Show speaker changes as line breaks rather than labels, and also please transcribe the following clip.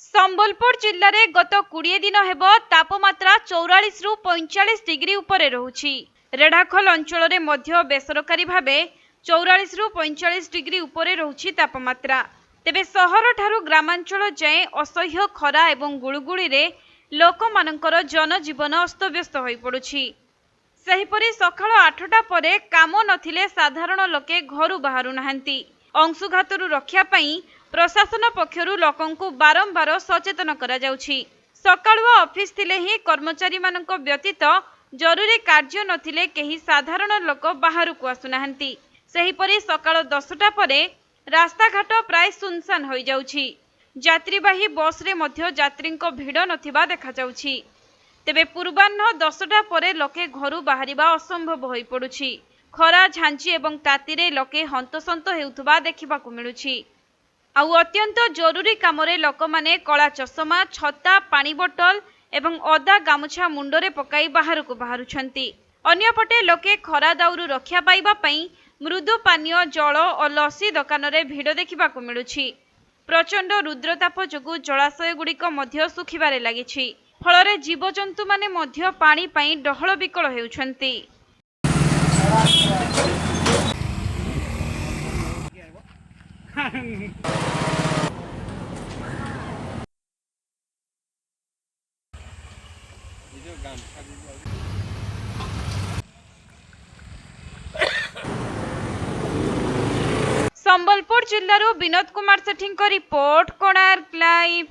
संबलपुर जिले में गत 20 दिन हेब तापमात्रा 44 रु 45 डिग्री उपरे रहुछि। रेढ़ाखोल अंचल में मध्य बेसरकारी भावे 44 रु 45 डिग्री उपरे रहुछि तापमात्रा। तेबे सहर ठारू ग्रामांचल जाए असह्य खरा एवं गुळुगुळी रे लोकमानंकर जनजीवन अस्तव्यस्त होई पडुछि। सेहिपरि सकाळ 8टा परे काम नथिले साधारण लोके घरु बाहरु नाहंती। अंशुघातरू रक्षा पाई प्रशासन पक्षरु लोकंकु बारंबार सचेतन करा जाउछि। सकाळु ऑफिस थिले ही कर्मचारी मानक व्यतीत जरूरी कार्य नथिले केही साधारण लोक बाहरु को आसु नाहंती। सेहिपरि सकाळ 10टा परे रास्ता घाट प्राय सुनसान होई जाउछि। यात्रीवाही बस रे मध्य यात्रींको भिड़ नथिबा देखा जाउछि। तेबे पूर्वाह्न 10टा परे लोके घरु बाहरिबा असंभव होई पडुछि। खरा झांची एवं तातीरे लोके हंतसंत हेउथबा देखिबाकू मिलुछि। आउ अत्यंत जरूरी कामरे लोकमाने कला चषमा, छता, पानी बोतल एवं अदा गामुछा मुंडरे पकाई बाहर को बाहरुछंती। अन्यपटे लोके खरा दाउरु रक्षा पाइबा पई मृदु पानीय जल और लसी दुकान रे भिड़ देखिबाकू मिलुछि। प्रचंड रुद्रताप जोगु जलाशय गुड़िक मध्य सुखिबारे लागिछि। फलरे जीवजंतु माने मध्य पानी पई डहळ बिकळ हेउछंती। संबलपुर जिल्लारू विनोद कुमार सेठी रिपोर्ट, कोणार्क लाइव।